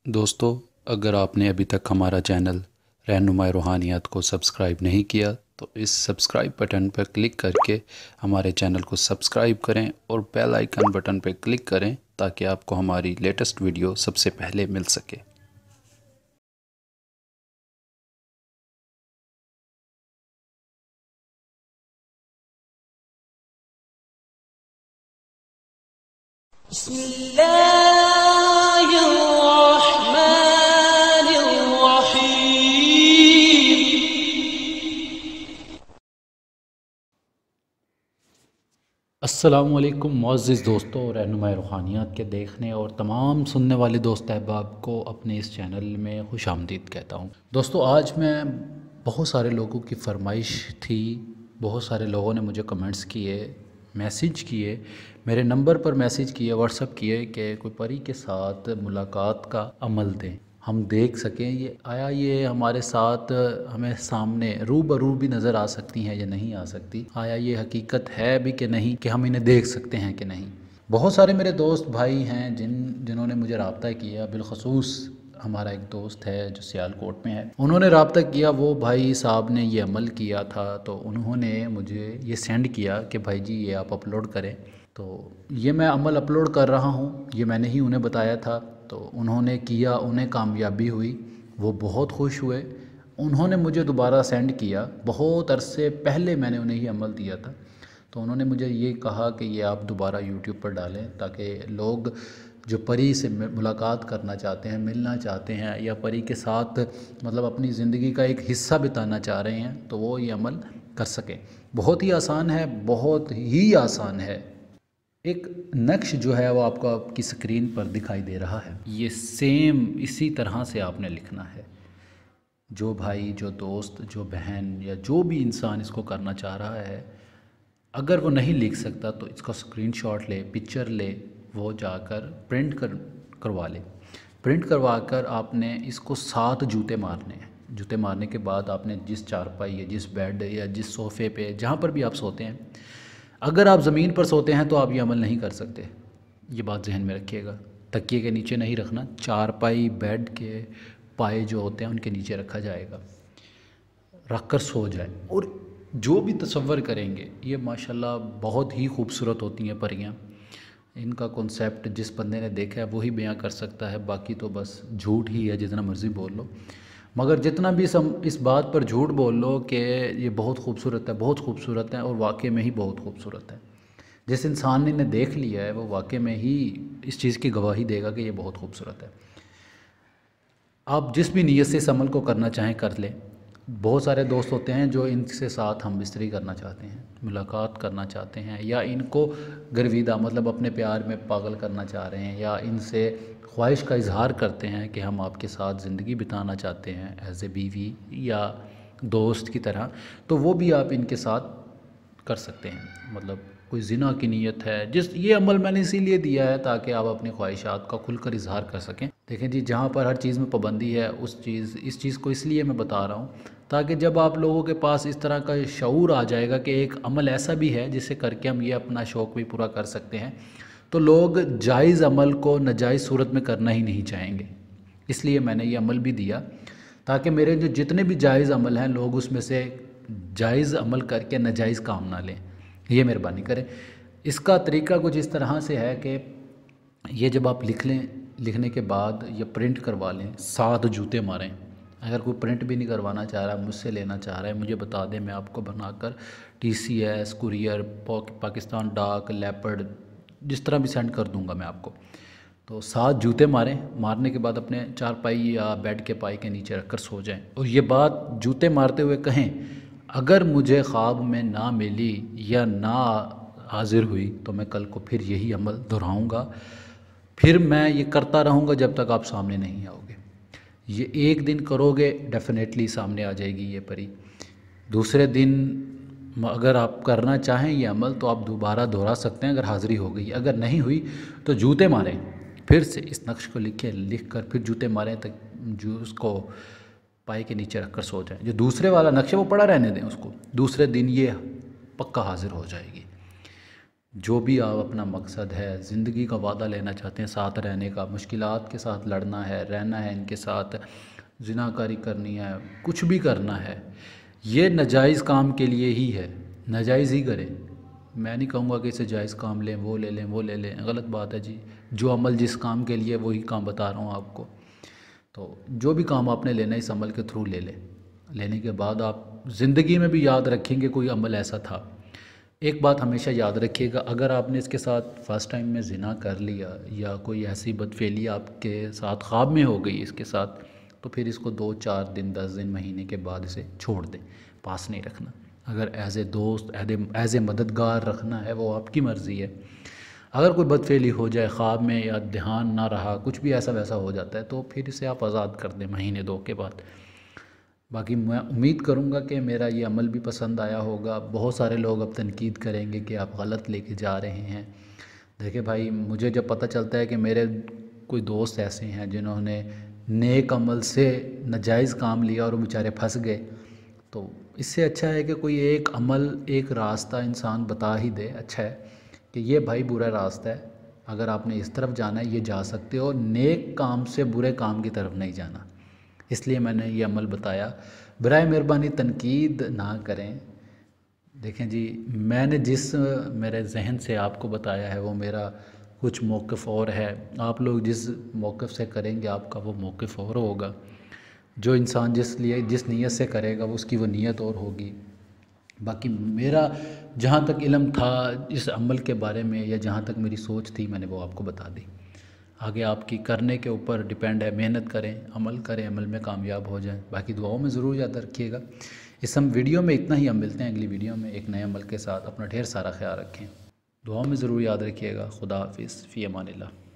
दोस्तों, अगर आपने अभी तक हमारा चैनल रहनुमाई रूहानियत को सब्सक्राइब नहीं किया तो इस सब्सक्राइब बटन पर क्लिक करके हमारे चैनल को सब्सक्राइब करें और बेल आइकन बटन पर क्लिक करें ताकि आपको हमारी लेटेस्ट वीडियो सबसे पहले मिल सके। अस्सलामुअलैकुम मुअज़्ज़िज़ दोस्तों, रहनुमाई रूहानियत के देखने और तमाम सुनने वाले दोस्त अहबाब को अपने इस चैनल में खुशामदीद कहता हूँ। दोस्तों, आज मैं बहुत सारे लोगों की फरमाइश थी, बहुत सारे लोगों ने मुझे कमेंट्स किए, मैसेज किए, मेरे नंबर पर मैसेज किए, व्हाट्सअप किए कि कोई परी के साथ मुलाकात का अमल दें, हम देख सकें ये हमारे साथ हमें सामने रूबरू भी नज़र आ सकती हैं या नहीं आ सकती, आया ये हकीकत है भी कि नहीं, कि हम इन्हें देख सकते हैं कि नहीं। बहुत सारे मेरे दोस्त भाई हैं जिन्होंने मुझे रब्ता किया, बिलखसूस हमारा एक दोस्त है जो सियालकोट में है, उन्होंने रब्ता किया। वो भाई साहब ने ये अमल किया था तो उन्होंने मुझे ये सेंड किया कि भाई जी ये आप अपलोड करें। तो ये मैं अमल अपलोड कर रहा हूँ, ये मैंने ही उन्हें बताया था, तो उन्होंने किया, उन्हें कामयाबी हुई, वो बहुत खुश हुए। उन्होंने मुझे दोबारा सेंड किया, बहुत अरसे पहले मैंने उन्हें ये अमल दिया था, तो उन्होंने मुझे ये कहा कि ये आप दोबारा यूट्यूब पर डालें ताकि लोग जो परी से मुलाकात करना चाहते हैं, मिलना चाहते हैं, या परी के साथ मतलब अपनी ज़िंदगी का एक हिस्सा बिताना चाह रहे हैं तो वो ये अमल कर सकें। बहुत ही आसान है, बहुत ही आसान है। एक नक्श जो है वो आपको आपकी स्क्रीन पर दिखाई दे रहा है, ये सेम इसी तरह से आपने लिखना है। जो भाई, जो दोस्त, जो बहन या जो भी इंसान इसको करना चाह रहा है, अगर वो नहीं लिख सकता तो इसका स्क्रीनशॉट ले, पिक्चर ले, वो जाकर करवा ले। प्रिंट करवा कर आपने इसको 7 जूते मारने हैं। जूते मारने के बाद आपने जिस चारपाई या जिस बेड या जिस सोफ़े पे, जहाँ पर भी आप सोते हैं, अगर आप ज़मीन पर सोते हैं तो आप ये अमल नहीं कर सकते, ये बात जहन में रखिएगा। तकिए के नीचे नहीं रखना, चारपाई बेड के पाए जो होते हैं उनके नीचे रखा जाएगा, रख कर सो जाए। और जो भी तसव्वुर करेंगे, ये माशाल्लाह बहुत ही खूबसूरत होती हैं परियां। इनका कॉन्सेप्ट जिस बंदे ने देखा है वही बयां कर सकता है, बाकी तो बस झूठ ही है, जितना मर्ज़ी बोल लो। मगर जितना भी इस बात पर झूठ बोल लो कि ये बहुत खूबसूरत है, बहुत खूबसूरत है, और वाकई में ही बहुत खूबसूरत है। जिस इंसान ने इन्हें देख लिया है वो वाकई में ही इस चीज़ की गवाही देगा कि ये बहुत खूबसूरत है। आप जिस भी नीयत से इस अमल को करना चाहें कर लें। बहुत सारे दोस्त होते हैं जो इनके साथ हम बिस्तरी करना चाहते हैं, मुलाकात करना चाहते हैं, या इनको गर्विदा मतलब अपने प्यार में पागल करना चाह रहे हैं, या इनसे ख्वाहिश का इजहार करते हैं कि हम आपके साथ ज़िंदगी बिताना चाहते हैं एज़ ए बीवी या दोस्त की तरह, तो वो भी आप इनके साथ कर सकते हैं। मतलब कोई ज़िना की नीयत है, ये अमल मैंने इसीलिए दिया है ताकि आप अपनी ख्वाहिशात का खुलकर इजहार कर सकें। देखें जी, जहाँ पर हर चीज़ में पाबंदी है, इस चीज़ को इसलिए मैं बता रहा हूँ ताकि जब आप लोगों के पास इस तरह का शऊर आ जाएगा कि एक अमल ऐसा भी है जिसे करके हम ये अपना शौक़ भी पूरा कर सकते हैं, तो लोग जायज़ अमल को नाजायज़ सूरत में करना ही नहीं चाहेंगे। इसलिए मैंने ये अमल भी दिया ताकि मेरे जो जितने भी जायज़ अमल हैं, लोग उसमें से जायज़ अमल करके नाजायज़ काम ना लें, ये मेहरबानी करें। इसका तरीका कुछ इस तरह से है कि ये जब आप लिख लें, लिखने के बाद ये प्रिंट करवा लें, 7 जूते मारें। अगर कोई प्रिंट भी नहीं करवाना चाह रहा है, मुझसे लेना चाह रहा है, मुझे बता दें, मैं आपको बनाकर TCS, कुरियर, पाकिस्तान डाक, लेपर्ड, जिस तरह भी सेंड कर दूंगा मैं आपको। तो 7 जूते मारें, मारने के बाद अपने चारपाई या बेड के पाई के नीचे रखकर सो जाएं, और ये बात जूते मारते हुए कहें, अगर मुझे ख्वाब में ना मिली या ना हाजिर हुई तो मैं कल को फिर यही अमल दोहराऊँगा, फिर मैं ये करता रहूँगा जब तक आप सामने नहीं आओगे। ये एक दिन करोगे, डेफिनेटली सामने आ जाएगी ये परी। दूसरे दिन अगर आप करना चाहें ये अमल तो आप दोबारा दोहरा सकते हैं अगर हाज़िरी हो गई। अगर नहीं हुई तो जूते मारें, फिर से इस नक्श को लिख कर फिर जूते मारें तक जो उसको पाए के नीचे रख कर सो जाएं। जो दूसरे वाला नक्शा वो पड़ा रहने दें उसको, दूसरे दिन ये पक्का हाज़िर हो जाएगी। جو بھی آپ اپنا مقصد ہے، زندگی کا وعدہ لینا چاہتے ہیں، ساتھ رہنے کا، مشکلات کے ساتھ لڑنا ہے، رہنا ہے ان کے ساتھ، زناکاری کرنی ہے، کچھ بھی کرنا ہے، یہ ناجائز کام کے لیے ہی ہے، ناجائز ہی کریں۔ میں نہیں کہوں گا کہ اسے جائز کام لیں، وہ لے لیں، وہ لے لیں، غلط بات ہے جی۔ جو عمل جس کام کے لیے وہی کام بتا رہا ہوں آپ کو۔ تو جو بھی کام آپ نے لینا ہے اس عمل کے تھرو لے لیں، لینے کے بعد آپ زندگی میں بھی یاد رکھیں گے کوئی عمل ایسا تھا۔ ایک بات ہمیشہ یاد رکھیے گا، اگر آپ نے اس کے ساتھ فرسٹ ٹائم میں زنا کر لیا یا کوئی ایسی بدفعلی آپ کے ساتھ خواب میں ہو گئی اس کے ساتھ، تو پھر اس کو 2-4 دن 10 دن مہینے کے بعد اسے چھوڑ دیں، پاس نہیں رکھنا۔ اگر ایز اے دوست ایز اے مددگار رکھنا ہے وہ آپ کی مرضی ہے۔ اگر کوئی بدفعلی ہو جائے خواب میں یا دھیان نہ رہا، کچھ بھی ایسا ویسا ہو جاتا ہے، تو پھر اسے آپ آزاد کر دیں مہینے 2 کے بعد۔ باقی میں امید کروں گا کہ میرا یہ عمل بھی پسند آیا ہوگا۔ بہت سارے لوگ اب تنقید کریں گے کہ آپ غلط لے کے جا رہے ہیں۔ دیکھیں بھائی، مجھے جب پتہ چلتا ہے کہ میرے کوئی دوست ایسے ہیں جنہوں نے نیک عمل سے ناجائز کام لیا اور وہ بیچارے پھنس گئے، تو اس سے اچھا ہے کہ کوئی ایک عمل، ایک راستہ انسان بتا ہی دے، اچھا ہے کہ یہ بھائی برا راستہ ہے، اگر آپ نے اس طرف جانا ہے یہ جا سکتے ہو، نیک کام سے برے کام کی طرف نہیں جانا۔ اس لیے میں نے یہ عمل بتایا۔ برائے مہربانی تنقید نہ کریں۔ دیکھیں جی، میں نے جس میرے ذہن سے آپ کو بتایا ہے وہ میرا کچھ موقف اور ہے، آپ لوگ جس موقف سے کریں گے آپ کا وہ موقف اور ہوگا۔ جو انسان جس نیت سے کرے گا اس کی وہ نیت اور ہوگی۔ باقی میرا جہاں تک علم تھا اس عمل کے بارے میں، یا جہاں تک میری سوچ تھی، میں نے وہ آپ کو بتا دی۔ آگے آپ کی کرنے کے اوپر ڈیپینڈ ہے، محنت کریں، عمل کریں، عمل میں کامیاب ہو جائیں۔ باقی دعاؤں میں ضرور یاد رکھیے گا۔ اس ویڈیو میں اتنا ہی، ہم ملتے ہیں اگلی ویڈیو میں ایک نئے عمل کے ساتھ۔ اپنا ڈھیر سارا خیال رکھیں، دعاؤں میں ضرور یاد رکھیے گا۔ خدا حافظ، فی امان اللہ۔